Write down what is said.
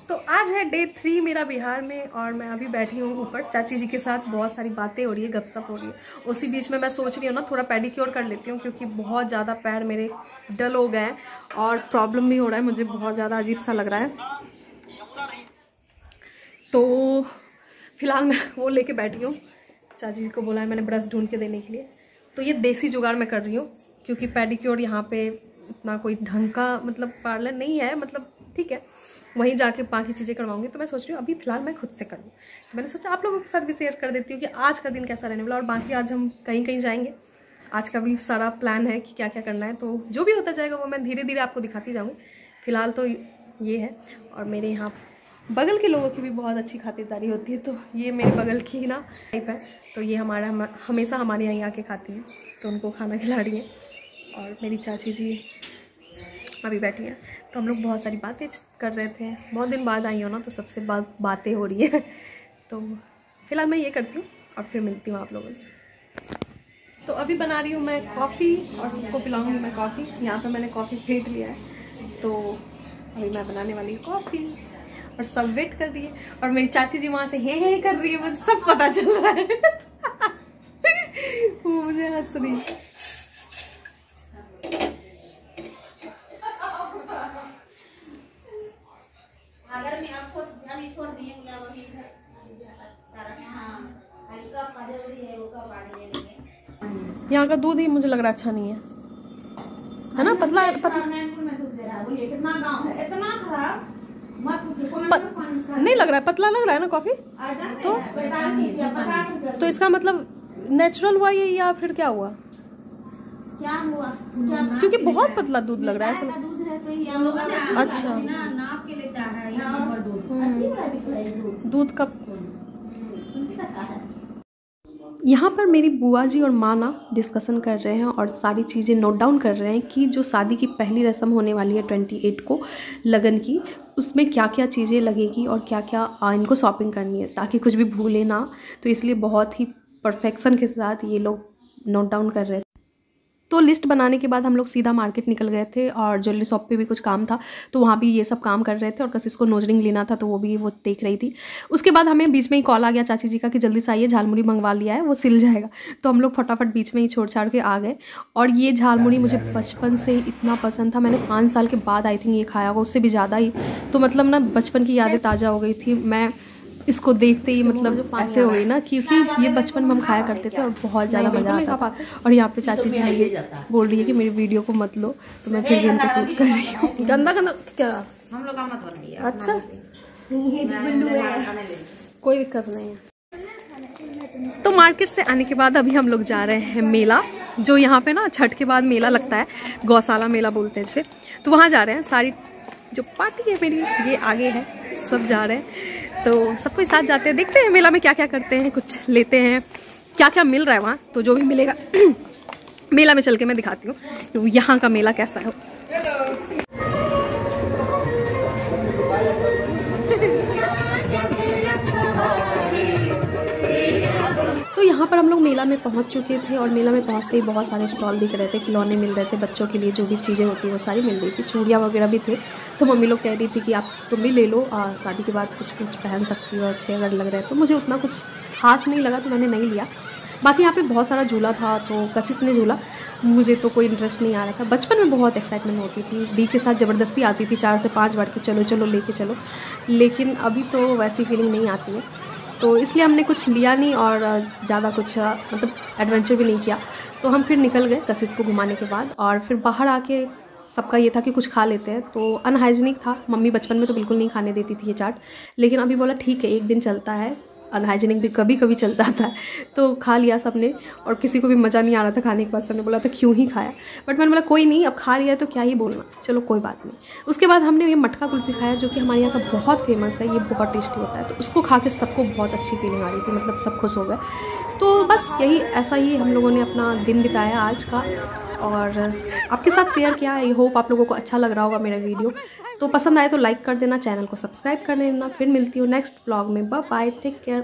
तो आज है डे 3 मेरा बिहार में और मैं अभी बैठी हूँ ऊपर चाची जी के साथ। बहुत सारी बातें हो रही है, गपशप हो रही है। उसी बीच में मैं सोच रही हूँ ना थोड़ा पेडिक्योर कर लेती हूँ, क्योंकि बहुत ज़्यादा पैर मेरे डल हो गए हैं और प्रॉब्लम भी हो रहा है, मुझे बहुत ज़्यादा अजीब सा लग रहा है। तो फिलहाल मैं वो लेके बैठी हूँ। चाची जी को बोला है मैंने ब्रश ढूंढ के देने के लिए। तो ये देसी जुगाड़ मैं कर रही हूँ, क्योंकि पेडिक्योर यहाँ पे इतना कोई ढंग का मतलब पार्लर नहीं है, मतलब ठीक है वहीं जाके बाकी चीज़ें करवाऊंगी। तो मैं सोच रही हूँ अभी फिलहाल मैं खुद से करूँ। तो मैंने सोचा आप लोगों के साथ भी शेयर कर देती हूँ कि आज का दिन कैसा रहने वाला, और बाकी आज हम कहीं कहीं जाएंगे। आज का भी सारा प्लान है कि क्या क्या करना है, तो जो भी होता जाएगा वो मैं धीरे धीरे आपको दिखाती जाऊँगी। फिलहाल तो ये है। और मेरे यहाँ बगल के लोगों की भी बहुत अच्छी खातिरदारी होती है। तो ये मेरे बगल की ही ना टाइप है, तो ये हमेशा हमारे यहाँ आके खाती है, तो उनको खाना खिला रही है। और मेरी चाची जी अभी बैठी हैं, तो हम लोग बहुत सारी बातें कर रहे थे। बहुत दिन बाद आई हो ना, तो सबसे बातें हो रही है। तो फिलहाल मैं ये करती हूँ और फिर मिलती हूँ आप लोगों से। तो अभी बना रही हूँ मैं कॉफ़ी और सबको पिलाऊंगी मैं कॉफ़ी। यहाँ पे मैंने कॉफ़ी फेंट लिया है, तो अभी मैं बनाने वाली हूँ कॉफ़ी और सब वेट कर रही है। और मेरी चाची जी वहाँ से हे कर रही है, मुझे सब पता चल रहा है। वो मुझे हंस रही है। यहाँ का दूध ही मुझे लग रहा अच्छा नहीं है ना? पतला नहीं लग रहा है, पतला लग रहा है ना कॉफी। तो इसका मतलब नेचुरल हुआ ये या फिर क्या हुआ? क्या हुआ? क्योंकि बहुत पतला दूध लग रहा है ऐसा। अच्छा, दूध का। यहाँ पर मेरी बुआ जी और माँ ना डिस्कशन कर रहे हैं और सारी चीज़ें नोट डाउन कर रहे हैं कि जो शादी की पहली रस्म होने वाली है 28 को लगन की, उसमें क्या क्या चीज़ें लगेगी और क्या क्या इनको शॉपिंग करनी है, ताकि कुछ भी भूले ना। तो इसलिए बहुत ही परफेक्शन के साथ ये लोग नोट डाउन कर रहे थे। तो लिस्ट बनाने के बाद हम लोग सीधा मार्केट निकल गए थे और ज्वेलरी शॉप पे भी कुछ काम था, तो वहाँ भी ये सब काम कर रहे थे। और कशिश को नोज रिंग लेना था, तो वो भी वो देख रही थी। उसके बाद हमें बीच में ही कॉल आ गया चाची जी का कि जल्दी से आइए, झालमुड़ी मंगवा लिया है, वो सिल जाएगा। तो हम लोग फटाफट बीच में ही छोड़ छाड़ के आ गए। और ये झालमुड़ी मुझे बचपन से इतना पसंद था, मैंने 5 साल के बाद आई थिंक ये खाया होगा, उससे भी ज़्यादा ही। तो मतलब ना बचपन की यादें ताज़ा हो गई थी। मैं इसको देखते ही मतलब ऐसे हो गई ना, क्योंकि ये बचपन में हम खाया करते थे और बहुत ज़्यादा मज़ा आता था। और यहाँ पे चाची जी मुझे बोल रही है कि मेरी वीडियो को मत लो, तो मैं फिर भी इनको शूट कर रही हूँ। गंदा गंदा क्या हम लोग मत हो रही है। अच्छा, कोई दिक्कत नहीं है। तो मार्केट से आने के बाद अभी हम लोग जा रहे हैं मेला, जो यहाँ पे ना छठ के बाद मेला लगता है, गौशाला मेला बोलते हैं इसे। तो वहाँ जा रहे हैं। सारी जो पार्टी है मेरी ये आगे है, सब जा रहे हैं। तो सबको साथ जाते हैं, देखते हैं मेला में क्या क्या करते हैं, कुछ लेते हैं, क्या क्या मिल रहा है वहाँ। तो जो भी मिलेगा मेला में चल के मैं दिखाती हूँ कि यहाँ का मेला कैसा है। तो यहाँ पर हम लोग मेला में पहुँच चुके थे और मेला में पहुँचते ही बहुत सारे स्टॉल दिख रहे थे, खिलौने मिल रहे थे, बच्चों के लिए जो भी चीज़ें होती है वो सारी मिल रही थी, चूड़ियाँ वगैरह भी थे। तो मम्मी लोग कह रही थी कि आप तुम भी ले लो, शादी के बाद कुछ कुछ पहन सकती हो, अच्छे अगर लग रहे हैं। तो मुझे उतना कुछ खास नहीं लगा, तो मैंने नहीं लिया। बाकी यहाँ पे बहुत सारा झूला था, तो कशिश ने झूला, मुझे तो कोई इंटरेस्ट नहीं आ रहा था। बचपन में बहुत एक्साइटमेंट होती थी, दी के साथ ज़बरदस्ती आती थी 4 से 5 बार के चलो चलो लेके चलो, लेकिन अभी तो वैसी फीलिंग नहीं आती है। तो इसलिए हमने कुछ लिया नहीं और ज़्यादा कुछ मतलब एडवेंचर भी नहीं किया। तो हम फिर निकल गए कशिश को घुमाने के बाद, और फिर बाहर आके सबका ये था कि कुछ खा लेते हैं। तो अनहाइजीनिक था, मम्मी बचपन में तो बिल्कुल नहीं खाने देती थी ये चाट, लेकिन अभी बोला ठीक है एक दिन चलता है, अनहाइजीनिक भी कभी कभी चलता था। तो खा लिया सबने, और किसी को भी मज़ा नहीं आ रहा था खाने के बाद, सबने बोला था क्यों ही खाया। बट मैंने बोला कोई नहीं, अब खा लिया तो क्या ही बोलना, चलो कोई बात नहीं। उसके बाद हमने ये मटका कुल्फ़ी खाया, जो कि हमारे यहाँ का बहुत फेमस है, ये बहुत टेस्टी होता है। तो उसको खा के सबको बहुत अच्छी फीलिंग आ रही थी, मतलब सब खुश हो गए। तो बस यही ऐसा ही हम लोगों ने अपना दिन बिताया आज का, और आपके साथ शेयर किया। आई होप आप लोगों को अच्छा लग रहा होगा मेरा वीडियो। तो पसंद आए तो लाइक कर देना, चैनल को सब्सक्राइब कर लेना। फिर मिलती हूँ नेक्स्ट ब्लॉग में। Bye bye, take care.